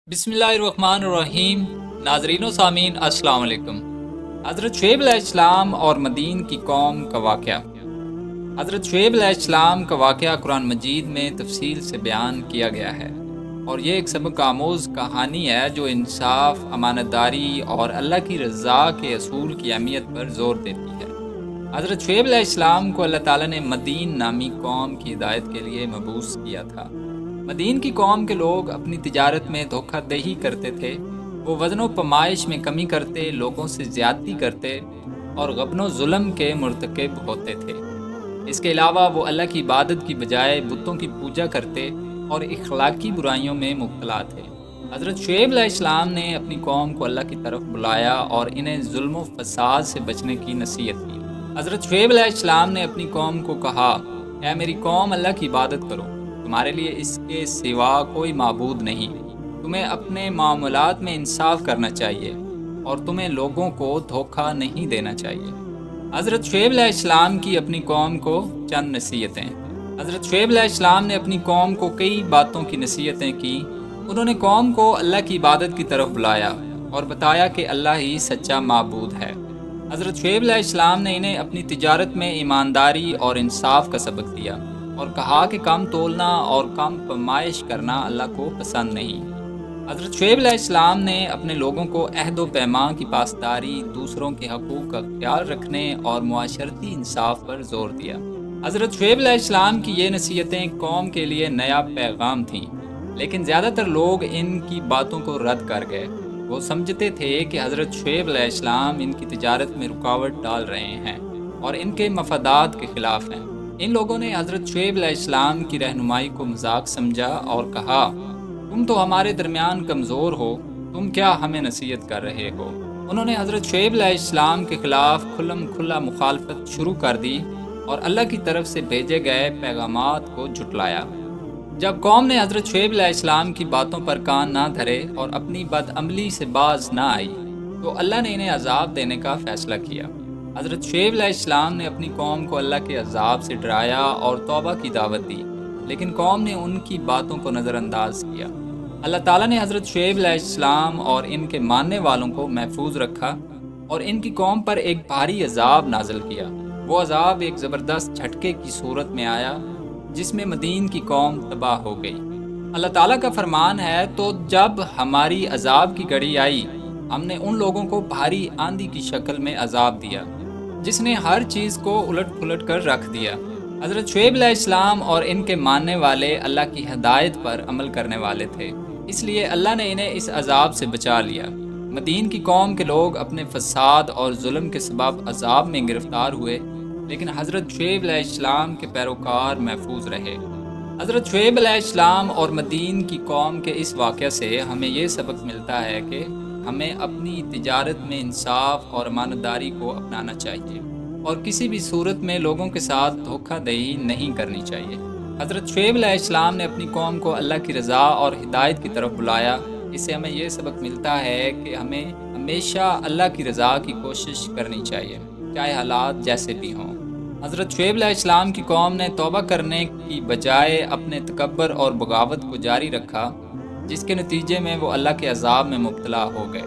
بسم اللہ الرحمن الرحیم۔ ناظرین و سامعین السلام علیکم۔ حضرت شعیب علیہ السلام اور مدین کی قوم کا واقعہ۔ حضرت شعیب علیہ السلام کا واقعہ قرآن مجید میں تفصیل سے بیان کیا گیا ہے، اور یہ ایک سبق آموز کہانی ہے جو انصاف، امانت داری اور اللہ کی رضا کے اصول کی اہمیت پر زور دیتی ہے۔ حضرت شعیب علیہ السلام کو اللہ تعالیٰ نے مدین نامی قوم کی ہدایت کے لیے مبعوث کیا تھا۔ مدین کی قوم کے لوگ اپنی تجارت میں دھوکہ دہی کرتے تھے، وہ وزن و پیمائش میں کمی کرتے، لوگوں سے زیادتی کرتے اور غبن و ظلم کے مرتکب ہوتے تھے۔ اس کے علاوہ وہ اللہ کی عبادت کی بجائے بتوں کی پوجا کرتے اور اخلاقی برائیوں میں مبتلا تھے۔ حضرت شعیب علیہ السلام نے اپنی قوم کو اللہ کی طرف بلایا اور انہیں ظلم و فساد سے بچنے کی نصیحت کی۔ حضرت شعیب علیہ السلام نے اپنی قوم کو کہا، اے میری قوم، اللہ کی عبادت کرو، تمہارے لیے اس کے سوا کوئی معبود نہیں۔ تمہیں اپنے معاملات میں انصاف کرنا چاہیے اور تمہیں لوگوں کو دھوکہ نہیں دینا چاہیے۔ حضرت شعیب علیہ السلام کی اپنی قوم کو چند نصیحتیں۔ حضرت شعیب علیہ السلام نے اپنی قوم کو کئی باتوں کی نصیحتیں کی۔ انہوں نے قوم کو اللہ کی عبادت کی طرف بلایا اور بتایا کہ اللہ ہی سچا معبود ہے۔ حضرت شعیب علیہ السلام نے انہیں اپنی تجارت میں ایمانداری اور انصاف کا سبق دیا اور کہا کہ کم تولنا اور کم پیمائش کرنا اللہ کو پسند نہیں۔ حضرت شعیب علیہ السلام نے اپنے لوگوں کو عہد و پیمان کی پاسداری، دوسروں کے حقوق کا خیال رکھنے اور معاشرتی انصاف پر زور دیا۔ حضرت شعیب علیہ السلام کی یہ نصیحتیں قوم کے لیے نیا پیغام تھیں، لیکن زیادہ تر لوگ ان کی باتوں کو رد کر گئے۔ وہ سمجھتے تھے کہ حضرت شعیب علیہ السلام ان کی تجارت میں رکاوٹ ڈال رہے ہیں اور ان کے مفادات کے خلاف ہیں۔ ان لوگوں نے حضرت شعیب علیہ السلام کی رہنمائی کو مذاق سمجھا اور کہا، تم تو ہمارے درمیان کمزور ہو، تم کیا ہمیں نصیحت کر رہے ہو؟ انہوں نے حضرت شعیب علیہ السلام کے خلاف کھلم کھلا مخالفت شروع کر دی اور اللہ کی طرف سے بھیجے گئے پیغامات کو جھٹلایا۔ جب قوم نے حضرت شعیب علیہ السلام کی باتوں پر کان نہ دھرے اور اپنی بد عملی سے باز نہ آئی تو اللہ نے انہیں عذاب دینے کا فیصلہ کیا۔ حضرت شعیب علیہ السلام نے اپنی قوم کو اللہ کے عذاب سے ڈرایا اور توبہ کی دعوت دی، لیکن قوم نے ان کی باتوں کو نظر انداز کیا۔ اللہ تعالیٰ نے حضرت شعیب علیہ السلام اور ان کے ماننے والوں کو محفوظ رکھا اور ان کی قوم پر ایک بھاری عذاب نازل کیا۔ وہ عذاب ایک زبردست جھٹکے کی صورت میں آیا جس میں مدین کی قوم تباہ ہو گئی۔ اللہ تعالیٰ کا فرمان ہے، تو جب ہماری عذاب کی گھڑی آئی، ہم نے ان لوگوں کو بھاری آندھی کی شکل میں عذاب دیا جس نے ہر چیز کو الٹ پلٹ کر رکھ دیا۔ حضرت شعیب علیہ السلام اور ان کے ماننے والے اللہ کی ہدایت پر عمل کرنے والے تھے، اس لیے اللہ نے انہیں اس عذاب سے بچا لیا۔ مدین کی قوم کے لوگ اپنے فساد اور ظلم کے سبب عذاب میں گرفتار ہوئے، لیکن حضرت شعیب علیہ السلام کے پیروکار محفوظ رہے۔ حضرت شعیب علیہ السلام اور مدین کی قوم کے اس واقعہ سے ہمیں یہ سبق ملتا ہے کہ ہمیں اپنی تجارت میں انصاف اور امانت داری کو اپنانا چاہیے اور کسی بھی صورت میں لوگوں کے ساتھ دھوکہ دہی نہیں کرنی چاہیے۔ حضرت شعیب علیہ السلام نے اپنی قوم کو اللہ کی رضا اور ہدایت کی طرف بلایا۔ اس سے ہمیں یہ سبق ملتا ہے کہ ہمیں ہمیشہ اللہ کی رضا کی کوشش کرنی چاہیے، چاہے حالات جیسے بھی ہوں۔ حضرت شعیب علیہ السلام کی قوم نے توبہ کرنے کی بجائے اپنے تکبر اور بغاوت کو جاری رکھا، جس کے نتیجے میں وہ اللہ کے عذاب میں مبتلا ہو گئے۔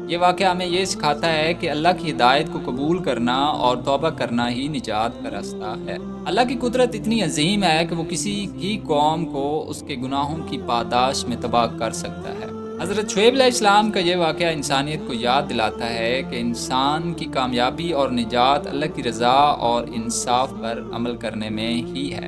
یہ واقعہ ہمیں یہ سکھاتا ہے کہ اللہ کی ہدایت کو قبول کرنا اور توبہ کرنا ہی نجات کا راستہ ہے۔ اللہ کی قدرت اتنی عظیم ہے کہ وہ کسی بھی قوم کو اس کے گناہوں کی پاداش میں تباہ کر سکتا ہے۔ حضرت شعیب علیہ السلام کا یہ واقعہ انسانیت کو یاد دلاتا ہے کہ انسان کی کامیابی اور نجات اللہ کی رضا اور انصاف پر عمل کرنے میں ہی ہے۔